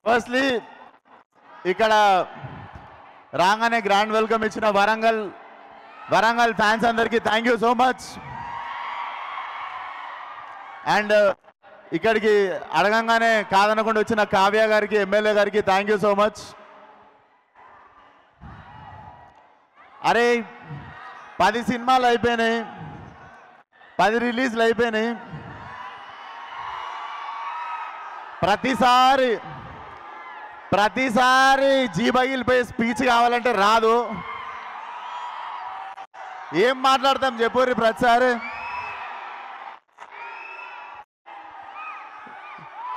Firstly ఇక్కడ రాగానే grand welcome ఇచ్చిన వరంగల్ ఫ్యాన్స్ అందరికీ thank you so much. And ఇక్కడికి అడగంగానే కాదనకుండా వచ్చిన కావ్య గారికి, ఎమ్మెల్యే గారికి థ్యాంక్ యూ సో మచ్. అరే 10 సినిమాలు అయిపోయినాయి, 10 రిలీజ్లు అయిపోయినాయి. ప్రతిసారి జీబగిలిపోయి స్పీచ్ కావాలంటే రాదు. ఏం మాట్లాడతాం చెప్పుర్రి ప్రతిసారి.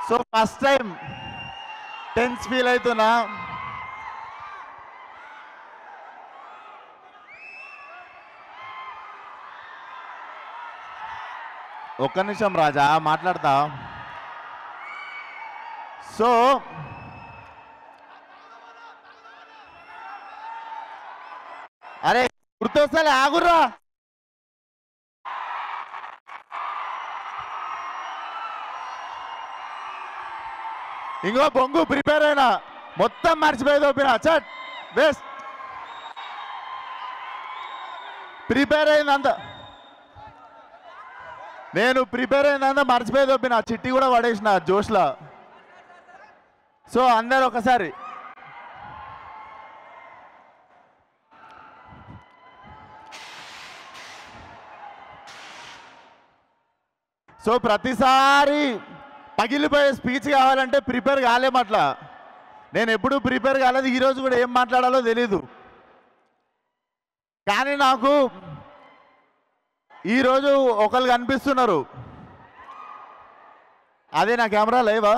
So first time tense feel అవుతున్నా. ఒక్క నిమిషం రాజా మాట్లాడతా. సో అరే గుర్తొస్తలే ఆగుర్రా. ఇంకో బొంగు ప్రిపేర్ అయినా మొత్తం మర్చిపోయేది ఒప్పినా చట్ బెస్ట్ ప్రిపేర్ అయిందంత. నేను ప్రిపేర్ అయిందంతా మర్చిపోయేది ఒప్పినా, చిట్టి కూడా పడేసిన జోష్లా. సో అందరు ఒకసారి సో ప్రతిసారి పగిలిపోయే స్పీచ్ కావాలంటే ప్రిపేర్ కాలేమట్లా. నేను ఎప్పుడూ ప్రిపేర్ కాలేదు, ఈరోజు కూడా ఏం మాట్లాడాలో తెలీదు. కానీ నాకు ఈరోజు ఒకళ్ళు కనిపిస్తున్నారు. అదే నా కెమెరా లేవా,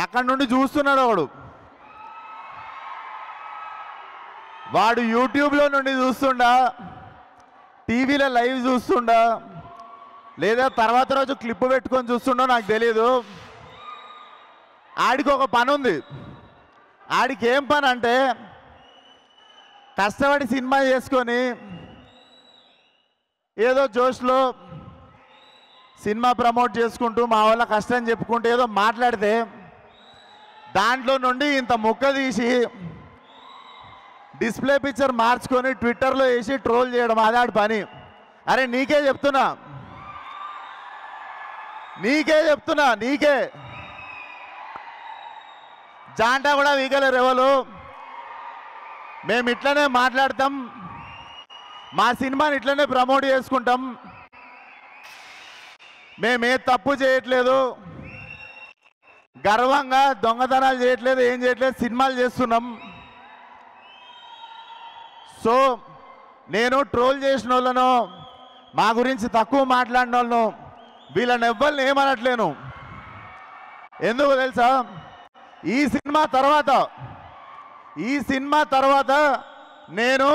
అక్కడి నుండి చూస్తున్నాడు ఒకడు. వాడు యూట్యూబ్లో నుండి చూస్తుండా, టీవీలో లైవ్ చూస్తుండా, లేదా తర్వాత రోజు క్లిప్ పెట్టుకొని చూస్తుండో నాకు తెలియదు. ఆడికి ఒక పని ఉంది. ఆడికి ఏం పని అంటే కష్టపడి సినిమా చేసుకొని ఏదో జోష్లో సినిమా ప్రమోట్ చేసుకుంటూ మా వాళ్ళ కష్టం చెప్పుకుంటూ ఏదో మాట్లాడితే దాంట్లో నుండి ఇంత ముక్క తీసి డిస్ప్లే పిక్చర్ మార్చుకొని ట్విట్టర్లో వేసి ట్రోల్ చేయడం అదాడి పని. అరే నీకే చెప్తున్నా నీకే జాంటా కూడా వీగలేరు ఎవరు. మేము ఇట్లనే మాట్లాడతాం, మా సినిమాని ఇట్లనే ప్రమోట్ చేసుకుంటాం. మేమే తప్పు చేయట్లేదు, గర్వంగా దొంగతనాలు చేయట్లేదు, ఏం చేయట్లేదు, సినిమాలు చేస్తున్నాం. సో నేను ట్రోల్ చేసిన వాళ్ళను, మా గురించి తక్కువ మాట్లాడిన వాళ్ళను, వీళ్ళని ఎవ్వరిని ఏమనట్లేను. ఎందుకు తెలుసా, ఈ సినిమా తర్వాత నేను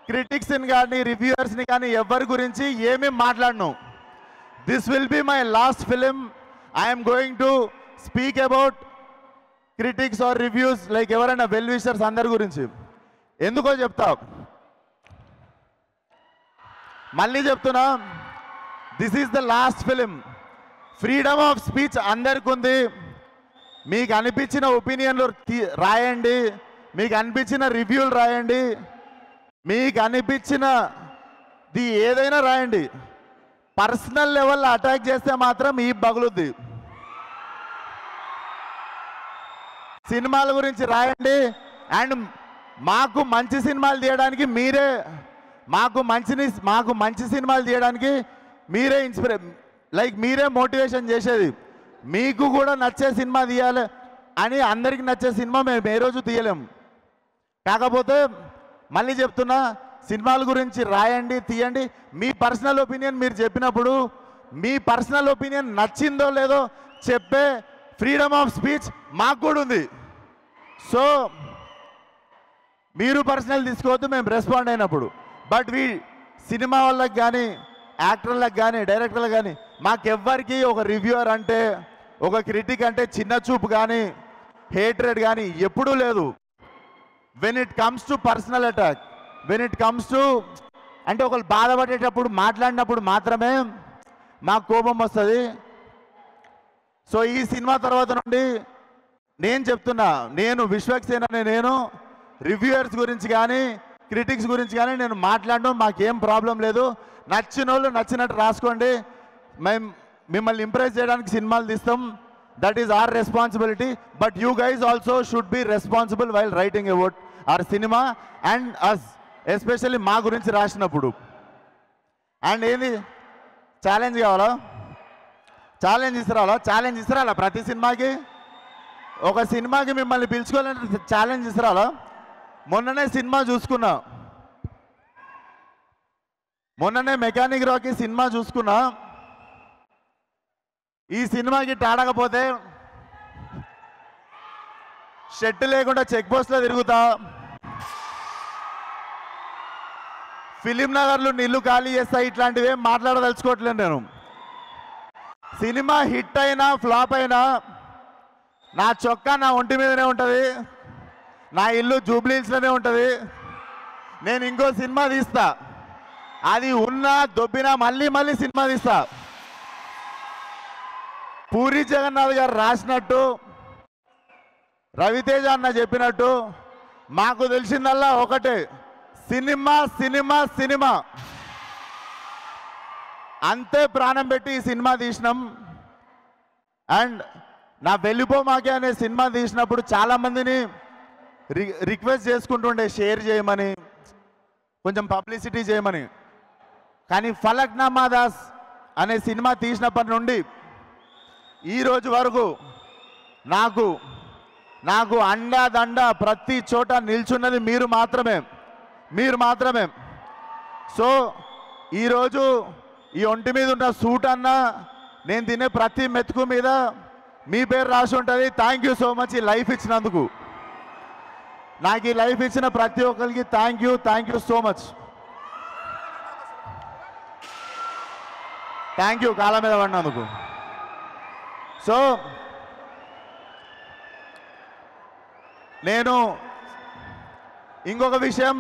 క్రిటిక్స్ని కానీ రివ్యూవర్స్ని కానీ ఎవరి గురించి ఏమీ మాట్లాడను. This will be my last film. I'm going to speak about critics or reviews like ఎవరైనా వెల్ విషర్స్ అందరి గురించి. ఎందుకో చెప్తా, మళ్ళీ చెప్తున్నా, this is the last film. Freedom of speech అందరికి ఉంది. మీకు అనిపించిన ఒపీనియన్లు రాయండి, మీకు అనిపించిన రివ్యూలు రాయండి, మీకు అనిపించినది ఏదైనా రాయండి. పర్సనల్ లెవెల్లో అటాక్ చేస్తే మాత్రం ఈ పగులుద్ది. సినిమాల గురించి రాయండి. అండ్ మాకు మంచి సినిమాలు తీయడానికి మీరే, మాకు మంచి సినిమాలు తీయడానికి మీరే మీరే మోటివేషన్ చేసేది. మీకు కూడా నచ్చే సినిమా తీయాలి అని అందరికి నచ్చే సినిమా మేము ఏ రోజు తీయలేము. కాకపోతే మళ్ళీ చెప్తున్నా, సినిమాల గురించి రాయండి, తీయండి. మీ పర్సనల్ ఒపీనియన్ మీరు చెప్పినప్పుడు మీ పర్సనల్ ఒపీనియన్ నచ్చిందో లేదో చెప్పే ఫ్రీడమ్ ఆఫ్ స్పీచ్ మాకు కూడా ఉంది. సో మీరు పర్సనల్ తీసుకోవద్దు మేము రెస్పాండ్ అయినప్పుడు. బట్ సినిమా వాళ్ళకి కానీ యాక్టర్లకు కానీ డైరెక్టర్లకు కానీ మాకెవ్వరికి ఒక రివ్యూవర్ అంటే, ఒక క్రిటిక్ అంటే చిన్న చూపు కానీ హేట్రెడ్ కానీ ఎప్పుడూ లేదు. When it comes to personal attack, when it comes to అంటే ఒకళ్ళు బాధపడేటప్పుడు మాట్లాడినప్పుడు మాత్రమే మాకు కోపం వస్తుంది. సో ఈ సినిమా తర్వాత నుండి నేను చెప్తున్నా, నేను విశ్వక్సేన్ అనే నేను రివ్యూయర్స్ గురించి కానీ క్రిటిక్స్ గురించి కానీ నేను మాట్లాడడం మాకేం ప్రాబ్లం లేదు. నచ్చిన వాళ్ళు నచ్చినట్టు రాసుకోండి. మేము మిమ్మల్ని ఇంప్రెస్ చేయడానికి సినిమాలు తీస్తాం. That is our responsibility. But you guys also should be responsible while writing about our cinema and us, especially మా గురించి రాసినప్పుడు. అండ్ ఏంది ఛాలెంజ్ కావాలా? ఛాలెంజ్ ఇస్తారా ప్రతి సినిమాకి? ఒక సినిమాకి మిమ్మల్ని పిలుచుకోవాలంటే ఛాలెంజ్ ఇస్తారా? మొన్ననే సినిమా చూసుకున్నా, మొన్ననే మెకానిక్ రాకీ సినిమా చూసుకున్నా. ఈ సినిమాకి టాడకపోతే షెట్ లేకుండా చెక్ పోస్ట్లో తిరుగుతా, ఫిలిం నగర్లో నీళ్లు ఖాళీ చేస్తా. ఇట్లాంటివి ఏం మాట్లాడదలుచుకోవట్లేదు నేను. సినిమా హిట్ అయినా ఫ్లాప్ అయినా నా చొక్కా నా ఒంటి మీదనే ఉంటుంది, నా ఇల్లు జూబ్లీహిల్స్లోనే ఉంటుంది. నేను ఇంకో సినిమా తీస్తా, అది ఉన్నా దొబ్బినా మళ్ళీ సినిమా తీస్తా. పూరి జగన్నాథ్ గారు రాసినట్టు, రవితేజ అన్న చెప్పినట్టు మాకు తెలిసిందల్లా ఒకటే, సినిమా సినిమా సినిమా. అంతే ప్రాణం పెట్టి ఈ సినిమా తీసినాం. అండ్ నా వెళ్ళిపో మాకే అనే సినిమా తీసినప్పుడు చాలామందిని రిక్వెస్ట్ చేసుకుంటుండే షేర్ చేయమని, కొంచెం పబ్లిసిటీ చేయమని. కానీ ఫలక్నామా దాస్ అనే సినిమా తీసినప్పటి నుండి ఈరోజు వరకు నాకు అండా దండ ప్రతి చోట నిల్చున్నది మీరు మాత్రమే. సో ఈరోజు ఈ ఒంటి మీద ఉన్న సూట్ అన్న, నేను తినే ప్రతి మెతుకు మీద మీ పేరు రాసి ఉంటుంది. థ్యాంక్ యూ సో మచ్ ఈ లైఫ్ ఇచ్చినందుకు. నాకు ఈ లైఫ్ ఇచ్చిన ప్రతి ఒక్కరికి thank you so much. Thank you కాళ్ళ మీద పడినందుకు. సో నేను ఇంకొక విషయం,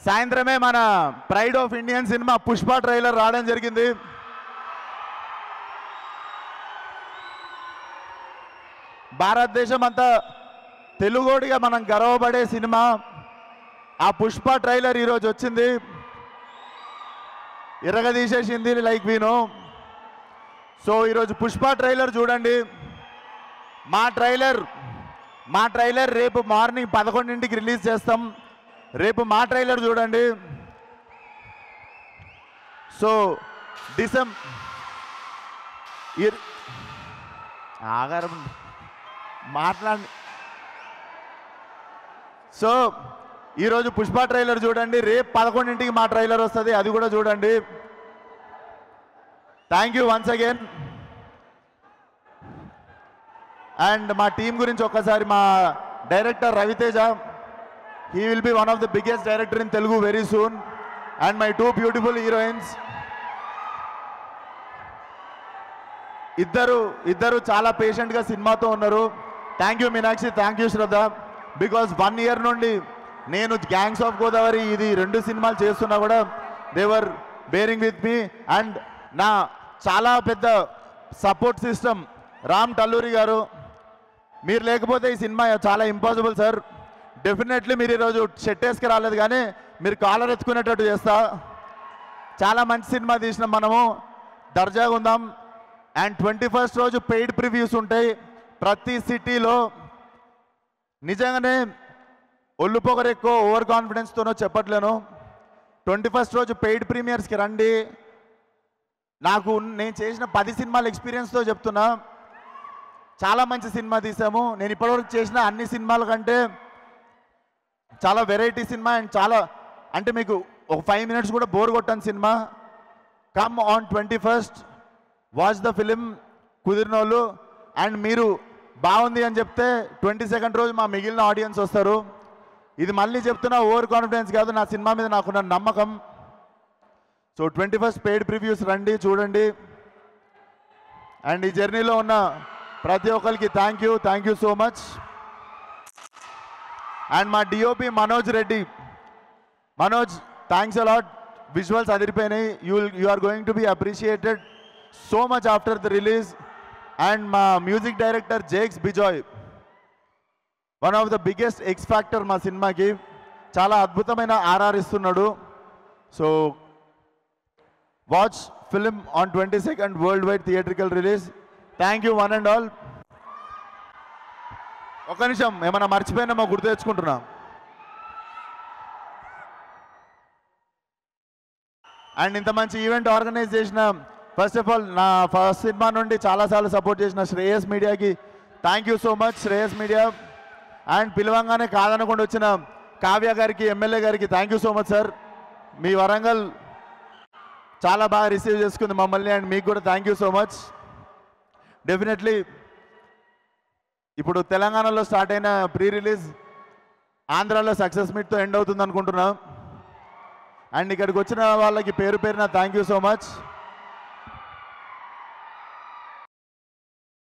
సాయంత్రమే మన pride of Indian cinema Pushpa trailer రావడం జరిగింది. భారతదేశం అంతా తెలుగోడిగా మనం గర్వపడే సినిమా ఆ పుష్ప ట్రైలర్ ఈరోజు వచ్చింది. ఇరగదీసేసింది లైక్ వీనో. సో ఈరోజు పుష్ప ట్రైలర్ చూడండి. మా ట్రైలర్ రేపు మార్నింగ్ 11ంటికి రిలీజ్ చేస్తాం. రేపు మా ట్రైలర్ చూడండి. సో ఆగారం మాట్లాడి. సో ఈరోజు పుష్ప ట్రైలర్ చూడండి. రేపు 11ంటికి మా ట్రైలర్ వస్తుంది, అది కూడా చూడండి. Thank you once again. And మా టీం గురించి ఒక్కసారి, మా director Ravi Teja, he will be one of the biggest director in Telugu very soon. And my two beautiful heroines, ఇద్దరు చాలా పేషెంట్గా సినిమాతో ఉన్నారు. Thank you Meenakshi, thank you Shraddha. Because 1 year నుండి నేను గ్యాంగ్స్ ఆఫ్ గోదావరి ఇది 2 సినిమాలు చేస్తున్నా కూడా they were bearing with me. And నా చాలా పెద్ద సపోర్ట్ సిస్టమ్ రామ్ టల్లూరి గారు. మీరు లేకపోతే ఈ సినిమా చాలా ఇంపాసిబుల్ సార్. డెఫినెట్లీ మీరు ఈరోజు షెట్ వేసుకు రాలేదు, కానీ మీరు కాలర్ ఎత్తుకునేటట్టు చేస్తా. చాలా మంచి సినిమా తీసినాం మనము, దర్జాగా ఉందాం. అండ్ 21st రోజు పెయిడ్ ప్రివ్యూస్ ఉంటాయి ప్రతి సిటీలో. నిజంగానే ఒళ్ళు పొగరు ఎక్కువ ఓవర్ కాన్ఫిడెన్స్తోనో చెప్పట్లేను. 21st రోజు పెయిడ్ ప్రీమియర్స్కి రండి. నేను చేసిన 10 సినిమాల ఎక్స్పీరియన్స్తో చెప్తున్నా, చాలా మంచి సినిమా తీసాము. నేను ఇప్పటివరకు చేసిన అన్ని సినిమాల కంటే చాలా వెరైటీ సినిమా. అండ్ చాలా అంటే మీకు ఒక 5 minutes కూడా బోర్ కొట్టని సినిమా. Come on 21st, watch the film కుదిరినోళ్ళు. అండ్ మీరు బాగుంది అని చెప్తే 22nd రోజు మా మిగిలిన ఆడియన్స్ వస్తారు. ఇది మళ్ళీ చెప్తున్నా, ఓవర్ కాన్ఫిడెన్స్ కాదు, నా సినిమా మీద నాకున్న నమ్మకం. సో 21st పెయిడ్ ప్రివ్యూస్ రండి, చూడండి. అండ్ ఈ జర్నీలో ఉన్న ప్రతి ఒక్కరికి thank you so much. And మా DOP Manoj Reddy, thanks a lot. Visuals అదిరిపోయినాయి. You are going to be appreciated. so much after the release. And my music director Jakes Bijoy, one of the biggest X factor మా సినిమాకి, చాలా అద్భుతమైన RR ఇస్తున్నాడు. So watch film on 22nd world wide theatrical release. Thank you one and all. ఒక నిమిషం, ఏమైనా మర్చిపోయినా గుర్తు తెచ్చుకుంటున్నా. అండ్ ఇంత మంచి ఈవెంట్ ఆర్గనైజ్ చేసిన, ఫస్ట్ ఆఫ్ ఆల్ నా ఫస్ట్ సినిమా నుండి చాలాసార్లు సపోర్ట్ చేసిన శ్రేయస్ మీడియాకి thank you so much. Shreyas media and పిలవంగానే కాదనకుండా వచ్చిన కావ్య గారికి, ఎమ్మెల్యే గారికి thank you so much sir. మీ వరంగల్ చాలా బాగా రిసీవ్ చేసుకుంది మమ్మల్ని, అండ్ మీకు కూడా thank you so much. Definitely ఇప్పుడు తెలంగాణలో స్టార్ట్ అయిన ప్రీ రిలీజ్ ఆంధ్రాలో సక్సెస్ మీట్తో ఎండ్ అవుతుంది అనుకుంటున్నాం. అండ్ ఇక్కడికి వచ్చిన వాళ్ళకి పేరు పేరున థ్యాంక్ యూ సో మచ్.